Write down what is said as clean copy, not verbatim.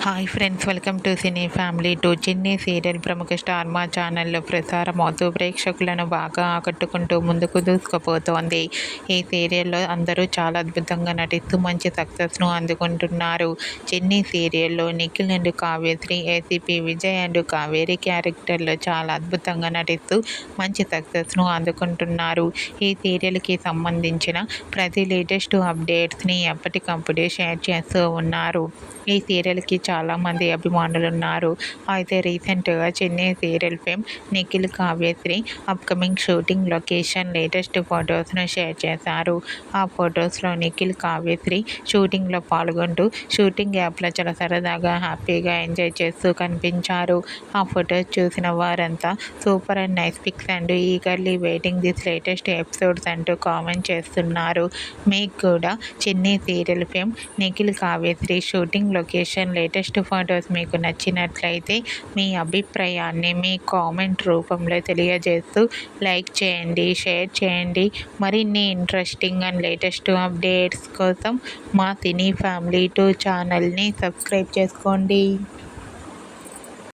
Hi friends, welcome to cine family to. చిన్ని serial ప్రముఖ star మా ఛానల్లో ప్రసారమవుతూ ప్రేక్షకులను బాగా ఆకట్టుకుంటూ ముందుకు దూసుకుపోతోంది. ఈ సీరియల్లో అందరూ చాలా అద్భుతంగా నటిస్తూ మంచి సక్సెస్ను అందుకుంటున్నారు. చిన్ని సీరియల్లో Nikhil and Kavyasri, ACP Vijay and Kaveri క్యారెక్టర్లో చాలా అద్భుతంగా నటిస్తూ మంచి సక్సెస్ను అందుకుంటున్నారు. ఈ సీరియల్కి సంబంధించిన ప్రతి లేటెస్ట్ అప్డేట్స్ని ఎప్పటికప్పుడే షేర్ చేస్తూ ఉన్నారు. ఈ సీరియల్కి చాలామంది అభిమానులు ఉన్నారు. అయితే రీసెంట్గా Chennai serial fame Nikhil, Kavyashree upcoming shooting location latest ఫొటోస్ను షేర్ చేశారు. ఆ ఫొటోస్లో నిఖిల్, కావ్యశ్రీ షూటింగ్లో పాల్గొంటూ షూటింగ్ యాప్లో చాలా సరదాగా హ్యాపీగా ఎంజాయ్ చేస్తూ కనిపించారు. ఆ ఫొటోస్ చూసిన వారంతా super and nice pics and eagerly waiting this latest episodes అంటూ కామెంట్ చేస్తున్నారు. మీకు కూడా Chennai serial fame Nikhil, Kavyasri shooting location latest photos మీకు నచ్చినట్లయితే మీ అభిప్రాయాన్ని మీ కామెంట్ రూపంలో తెలియజేస్తూ లైక్ చేయండి, షేర్ చేయండి. మరిన్ని ఇంట్రెస్టింగ్ అండ్ లేటెస్ట్ అప్డేట్స్ కోసం మా సినీ ఫ్యామిలీ 2 ఛానల్ని సబ్స్క్రైబ్ చేసుకోండి.